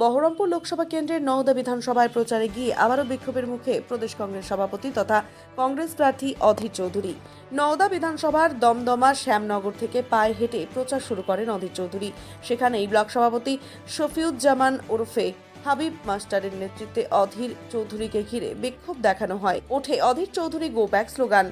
বহরমপুর লোকসভা কেন্দ্রের নওদা বিধানসভায় প্রচারে গিয়ে আবারও বিক্ষোভের মুখে প্রদেশ কংগ্রেস সভাপতি তথা কংগ্রেস প্রার্থী অধীর চৌধুরী। নওদা বিধানসভার দমদমা শ্যামনগর থেকে পায়ে হেঁটে প্রচার শুরু করেন অধীর চৌধুরী। সেখানেই ব্লক সভাপতি শফিউজ্জামান ওরফে হাবিব মাস্টারের নেতৃত্বে অধীর চৌধুরীকে ঘিরে বিক্ষোভ দেখানো হয়। ওঠে Adhir Chowdhury go back slogan.